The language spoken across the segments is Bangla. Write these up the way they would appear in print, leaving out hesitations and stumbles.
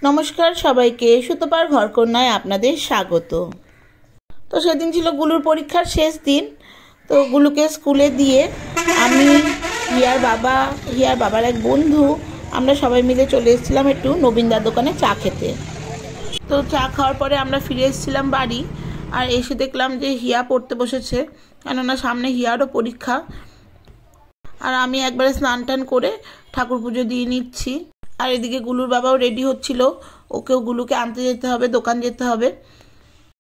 নমস্কার সবাইকে, সুতপার ঘরকন্যায় আপনাদের স্বাগত। তো সেদিন ছিল গুলুর পরীক্ষার শেষ দিন। তো গুলুকে স্কুলে দিয়ে আমি, হিয়ার বাবার এক বন্ধু, আমরা সবাই মিলে চলে এসেছিলাম একটু নবীনদার দোকানে চা খেতে। তো চা খাওয়ার পরে আমরা ফিরে এসেছিলাম বাড়ি। আর এসে দেখলাম যে হিয়া পড়তে বসেছে, কেননা সামনে হিয়ারও পরীক্ষা। আর আমি একবারে স্নান টান করে ঠাকুর পুজো দিয়ে নিচ্ছি। আর এদিকে গুলুর বাবাও রেডি হচ্ছিল, ওকেও গুলুকে আনতে যেতে হবে, দোকান যেতে হবে।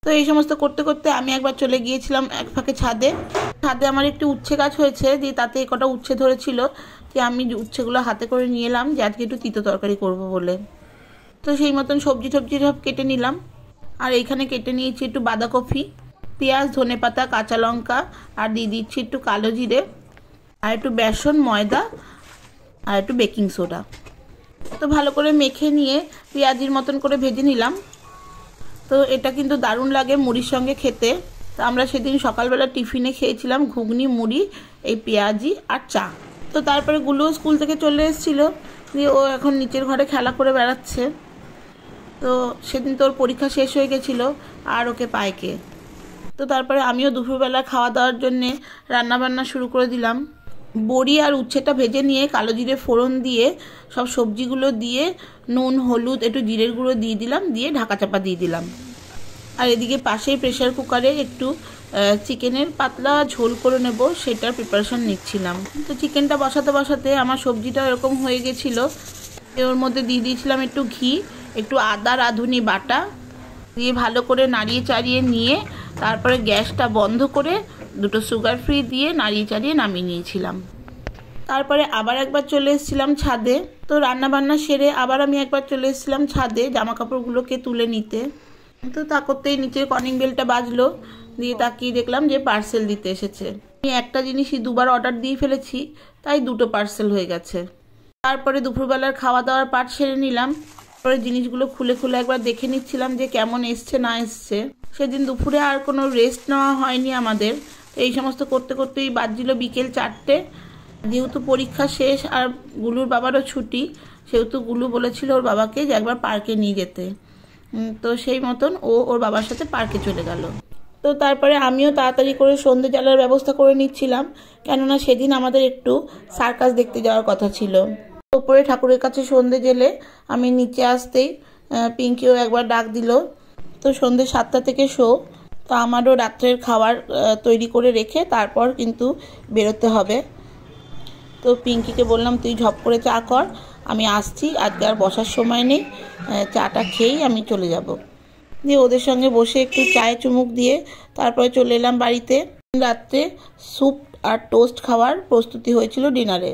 তো এই সমস্ত করতে করতে আমি একবার চলে গিয়েছিলাম এক ফাঁকে ছাদে। আমার একটু উচ্ছে গাছ হয়েছে, দিয়ে তাতে কটা উচ্ছে ধরেছিল, যে আমি উচ্ছেগুলো হাতে করে নিয়ে এলাম যে আজকে একটু তিতো তরকারি করব বলে। তো সেই মতন সবজি সব কেটে নিলাম। আর এইখানে কেটে নিয়েছি একটু বাঁধাকপি, পেঁয়াজ, ধনেপাতা, কাঁচা লঙ্কা, আর দিয়ে দিচ্ছি একটু কালো জিরে, আর একটু বেসন, ময়দা, আর একটু বেকিং সোডা। তো ভালো করে মেখে নিয়ে পেঁয়াজির মতন করে ভেজে নিলাম। তো এটা কিন্তু দারুণ লাগে মুড়ির সঙ্গে খেতে। তো আমরা সেদিন সকালবেলা টিফিনে খেয়েছিলাম ঘুগনি, মুড়ি, এই পেঁয়াজি আর চা। তো তারপরে গুলো স্কুল থেকে চলে এসেছিলো, দিয়ে ও এখন নিচের ঘরে খেলা করে বেড়াচ্ছে। তো সেদিন তোর পরীক্ষা শেষ হয়ে গেছিলো, আর ওকে পায়কে। তো তারপরে আমিও দুপুরবেলা খাওয়া দাওয়ার জন্যে রান্নাবান্না শুরু করে দিলাম। বড়ি আর উচ্ছেটা ভেজে নিয়ে কালো জিরে ফোড়ন দিয়ে সব সবজিগুলো দিয়ে নুন, হলুদ, একটু জিরের গুঁড়ো দিয়ে দিলাম, দিয়ে ঢাকা চাপা দিয়ে দিলাম। আর এদিকে পাশেই প্রেশার কুকারে একটু চিকেনের পাতলা ঝোল করে নেব, সেটার প্রিপারেশন নিচ্ছিলাম। তো চিকেনটা বসাতে আমার সবজিটা এরকম হয়ে গেছিলো। ওর মধ্যে দিয়ে দিয়েছিলাম একটু ঘি, একটু আদা রাঁধুনি বাটা দিয়ে ভালো করে নাড়িয়ে চাড়িয়ে নিয়ে তারপরে গ্যাসটা বন্ধ করে দুটো সুগার ফ্রি দিয়ে নাড়িয়ে চাড়িয়ে নামিয়ে নিয়েছিলাম। তারপরে আবার একবার চলে এসেছিলাম ছাদে। তো রান্নাবান্না সেরে আবার আমি একবার চলে এসেছিলাম ছাদে জামা কাপড়গুলোকে তুলে নিতে। তো তা করতেই নিচের কলিং বেলটা বাজলো, দিয়ে তাকিয়ে দেখলাম যে পার্সেল দিতে এসেছে। আমি একটা জিনিসই দুবার অর্ডার দিয়ে ফেলেছি, তাই দুটো পার্সেল হয়ে গেছে। তারপরে দুপুরবেলার খাওয়া দাওয়ার পাট সেরে নিলাম। তারপরে জিনিসগুলো খুলে একবার দেখে নিচ্ছিলাম যে কেমন এসছে না এসছে। সেদিন দুপুরে আর কোনো রেস্ট নেওয়া হয়নি আমাদের। এই সমস্ত করতে করতেই বাজছিল বিকেল 4টে। যেহেতু পরীক্ষা শেষ আর গুলুর বাবারও ছুটি, সেহেতু গুলু বলেছিল ওর বাবাকে যে একবার পার্কে নিয়ে যেতে। তো সেই মতন ও ওর বাবার সাথে পার্কে চলে গেল। তো তারপরে আমিও তাড়াতাড়ি করে সন্ধে জ্বালার ব্যবস্থা করে নিচ্ছিলাম, কেননা সেদিন আমাদের একটু সার্কাস দেখতে যাওয়ার কথা ছিল। ওপরে ঠাকুরের কাছে সন্ধে জেলে আমি নিচে আসতেই পিঙ্কিও একবার ডাক দিল। তো সন্ধে 7টা থেকে শো। তো আমারও রাত্রের খাবার তৈরি করে রেখে তারপর কিন্তু বেরোতে হবে। তো পিঙ্কিকে বললাম তুই ঝপ করে চা কর, আমি আসছি, আজকে আর বসার সময় নেই, চাটা খেয়েই আমি চলে যাব। দিয়ে ওদের সঙ্গে বসে একটু চায়ে চুমুক দিয়ে তারপরে চলে এলাম বাড়িতে। রাত্রে স্যুপ আর টোস্ট খাওয়ার প্রস্তুতি হয়েছিল ডিনারে।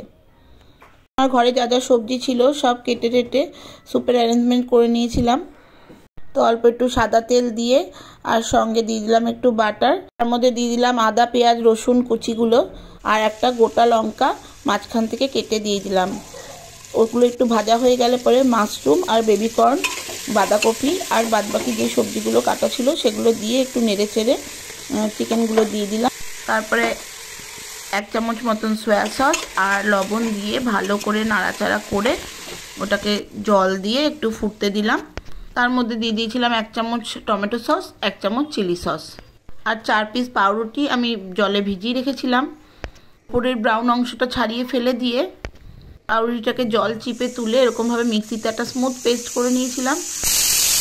আমার ঘরে যা যা সবজি ছিল সব কেটে স্যুপের অ্যারেঞ্জমেন্ট করে নিয়েছিলাম। তো অল্প একটু সাদা তেল দিয়ে আর সঙ্গে দিয়ে দিলাম একটু বাটার, তার মধ্যে দিয়ে দিলাম আদা, পেঁয়াজ, রসুন কুচিগুলো, আর একটা গোটা লঙ্কা মাঝখান থেকে কেটে দিয়ে দিলাম। ওগুলো একটু ভাজা হয়ে গেলে পরে মাশরুম আর বেবিকর্ন, বাঁধাকপি আর বাদবাকি যে সবজিগুলো কাটা ছিল সেগুলো দিয়ে একটু নেড়ে চেড়ে চিকেনগুলো দিয়ে দিলাম। তারপরে 1 চামচ মতন সয়া সস আর লবণ দিয়ে ভালো করে নাড়াচাড়া করে ওটাকে জল দিয়ে একটু ফুটতে দিলাম। তার মধ্যে দিয়ে দিয়েছিলাম 1 চামচ টমেটো সস, 1 চামচ চিলি সস, আর 4 পিস পাউরুটি আমি জলে ভিজিয়ে রেখেছিলাম। উপরের ব্রাউন অংশটা ছাড়িয়ে ফেলে দিয়ে পাউরুটিটাকে জল চিপে তুলে এরকমভাবে মিক্সিতে একটা স্মুথ পেস্ট করে নিয়েছিলাম।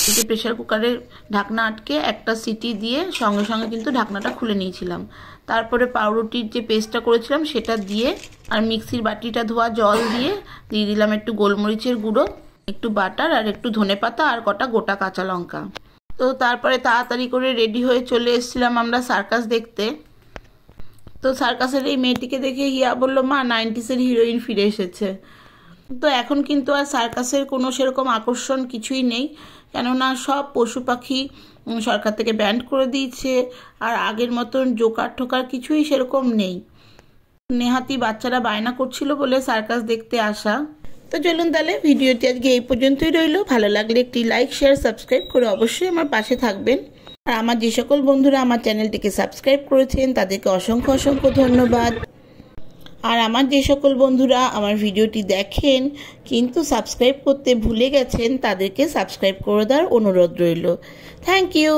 এদিকে প্রেশার কুকারের ঢাকনা আটকে একটা সিটি দিয়ে সঙ্গে সঙ্গে কিন্তু ঢাকনাটা খুলে নিয়েছিলাম। তারপরে পাউরুটির যে পেস্টটা করেছিলাম সেটা দিয়ে আর মিক্সির বাটিটা ধোয়া জল দিয়ে দিলাম একটু গোলমরিচের গুঁড়ো, একটু বাটার আর একটু ধনেপাতা আর কটা গোটা কাঁচা লঙ্কা। তো তারপরে তাড়াতাড়ি করে রেডি হয়ে চলে এসেছিলাম আমরা সার্কাস দেখতে। তো সার্কাসের এই মেয়েটিকে দেখে হিয়া বলল, মা 90s-এর হিরোইন ফিরে এসেছে। তো এখন কিন্তু আর সার্কাসের কোনো সেরকম আকর্ষণ কিছুই নেই, কেননা সব পশু পাখি সরকার থেকে ব্যান্ড করে দিয়েছে। আর আগের মতন জোকার ঠোকার কিছুই সেরকম নেই। নেহাতি বাচ্চারা বায়না করছিল বলে সার্কাস দেখতে আসা। তো চলুন তাহলে ভিডিওটি আজকে এই পর্যন্তই রইল। ভালো লাগলে একটি লাইক, শেয়ার, সাবস্ক্রাইব করে অবশ্যই আমার পাশে থাকবেন। আর আমার যে সকল বন্ধুরা আমার চ্যানেলটিকে সাবস্ক্রাইব করেছেন তাদেরকে অসংখ্য ধন্যবাদ। আর আমার যে সকল বন্ধুরা আমার ভিডিওটি দেখেন কিন্তু সাবস্ক্রাইব করতে ভুলে গেছেন তাদেরকে সাবস্ক্রাইব করে দেওয়ার অনুরোধ রইল। Thank you.